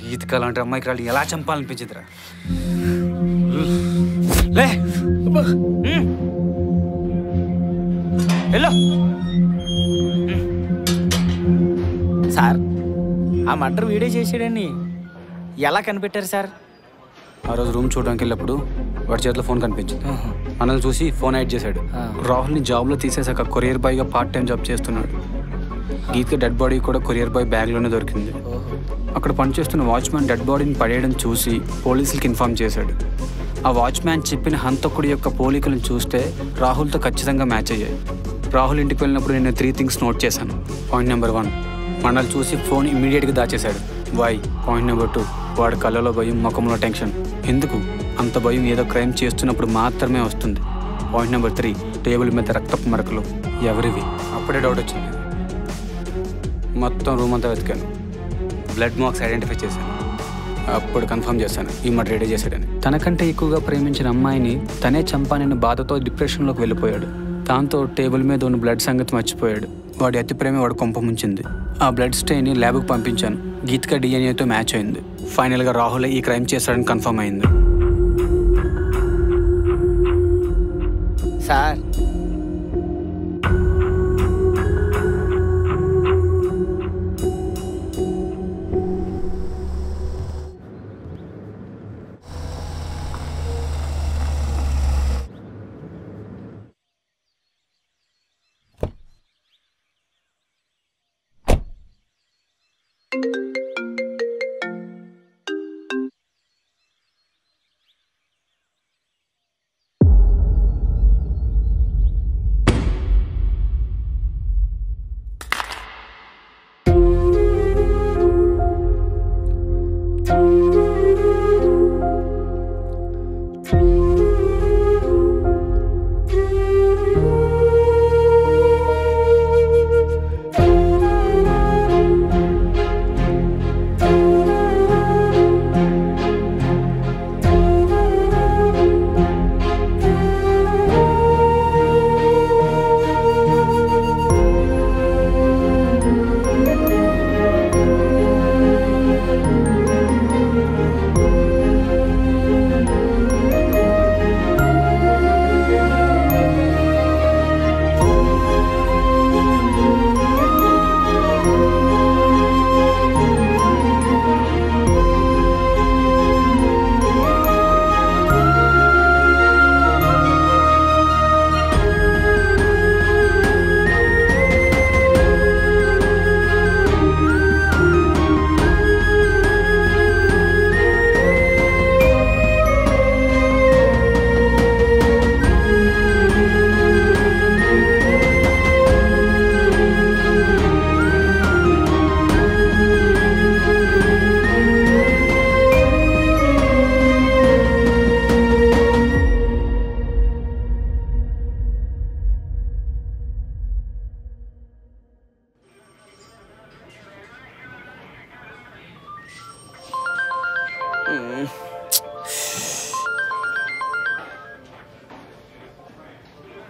గీతిక లాంటి అమ్మాయికి రాళ్ళు ఎలా చంపాలనిపించిందిరా. లే వెళ్ళు. సార్ ఆ మర్డర్ వీడియో చేసాడని ఎలా కనిపెట్టారు సార్? ఆ రోజు రూమ్ చూడడానికి వెళ్ళినప్పుడు వాడి చేతిలో ఫోన్ కనిపించింది. మనల్ని చూసి ఫోన్ యాడ్ చేశాడు. రాహుల్ని జాబ్లో తీసేసాక కొరియర్ బాయ్గా పార్ట్ టైం జాబ్ చేస్తున్నాడు. గీత్కి డెడ్ బాడీ కూడా కొరియర్ బాయ్ బ్యాగ్లోనే దొరికింది. అక్కడ పనిచేస్తున్న వాచ్మ్యాన్ డెడ్ బాడీని పడేయడం చూసి పోలీసులకి ఇన్ఫార్మ్ చేశాడు. ఆ వాచ్మ్యాన్ చెప్పిన హంతకుడి యొక్క పోలికలను చూస్తే రాహుల్తో ఖచ్చితంగా మ్యాచ్ అయ్యాయి. రాహుల్ ఇంటికి వెళ్ళినప్పుడు నేను 3 థింగ్స్ నోట్ చేశాను. పాయింట్ నెంబర్ 1, మనల్ని చూసి ఫోన్ ఇమ్మీడియట్గా దాచేశాడు. వై? పాయింట్ నెంబర్ 2, వాడి కళ్ళలో భయం, ముఖంలో టెన్షన్. ఎందుకు అంత భయం? ఏదో క్రైమ్ చేస్తున్నప్పుడు మాత్రమే వస్తుంది. పాయింట్ నెంబర్ 3, టేబుల్ మీద రక్తపు మరకలు. ఎవరివి? అప్పుడే డౌట్ వచ్చింది. మొత్తం రూమ్ అంతా వెతికాను. బ్లడ్ మార్క్స్ ఐడెంటిఫై చేశాను. అప్పుడు కన్ఫర్మ్ చేశాను ఈ మర్డర్ రెడీ చేశాడని. తనకంటే ఎక్కువగా ప్రేమించిన అమ్మాయిని తనే చంపానని బాధతో డిప్రెషన్లోకి వెళ్ళిపోయాడు. దాంతో టేబుల్ మీద ఉన్న బ్లడ్ సంగతి మర్చిపోయాడు. వాడి అతి ప్రేమ వాడు కొంప ముంచింది. ఆ బ్లడ్ స్టెయిన్ని ల్యాబ్కి పంపించాను. గీతిక డిఎన్ఏతో మ్యాచ్ అయింది. ఫైనల్గా రాహుల్ ఈ క్రైమ్ చేశాడని కన్ఫర్మ్ అయింది. సార్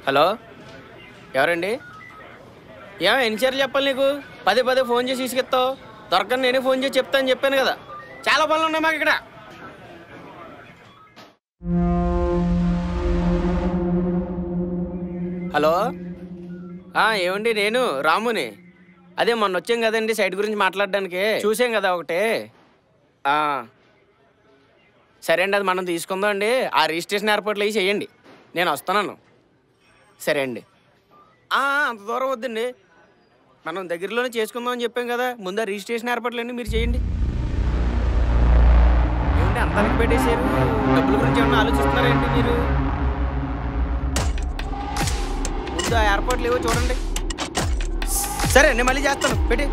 హలో, ఎవరండి? ఎన్నిసార్లు చెప్పాలి నీకు? పదే పదే ఫోన్ చేసి తీసుకెత్తావు. దొరకని నేనే ఫోన్ చేసి చెప్తాను చెప్పాను కదా. చాలా పనులు ఉన్నాయి మాకు ఇక్కడ. హలో, ఏమండి? నేను రాముని. అదే మొన్న వచ్చాం కదండి సైట్ గురించి మాట్లాడడానికి. చూసాం కదా ఒకటి. సరే అండి, అది మనం తీసుకుందాం అండి. ఆ రిజిస్ట్రేషన్ ఏర్పాట్లు అవి చేయండి, నేను వస్తున్నాను. సరే అండి. అంత దూరం వద్దండి, మనం దగ్గరలోనే చేసుకుందాం అని చెప్పాం కదా. ముందు రిజిస్ట్రేషన్ ఏర్పాట్లు అన్నీ మీరు చేయండి. ఏమంటే అంతానికి పెట్టేశారు? డబ్బుల గురించి ఏమన్నా ఆలోచిస్తున్నారేంటి మీరు? ముందు ఆ ఏర్పాట్లు ఏవో చూడండి. సరే నేను మళ్ళీ చేస్తాను, పెట్టి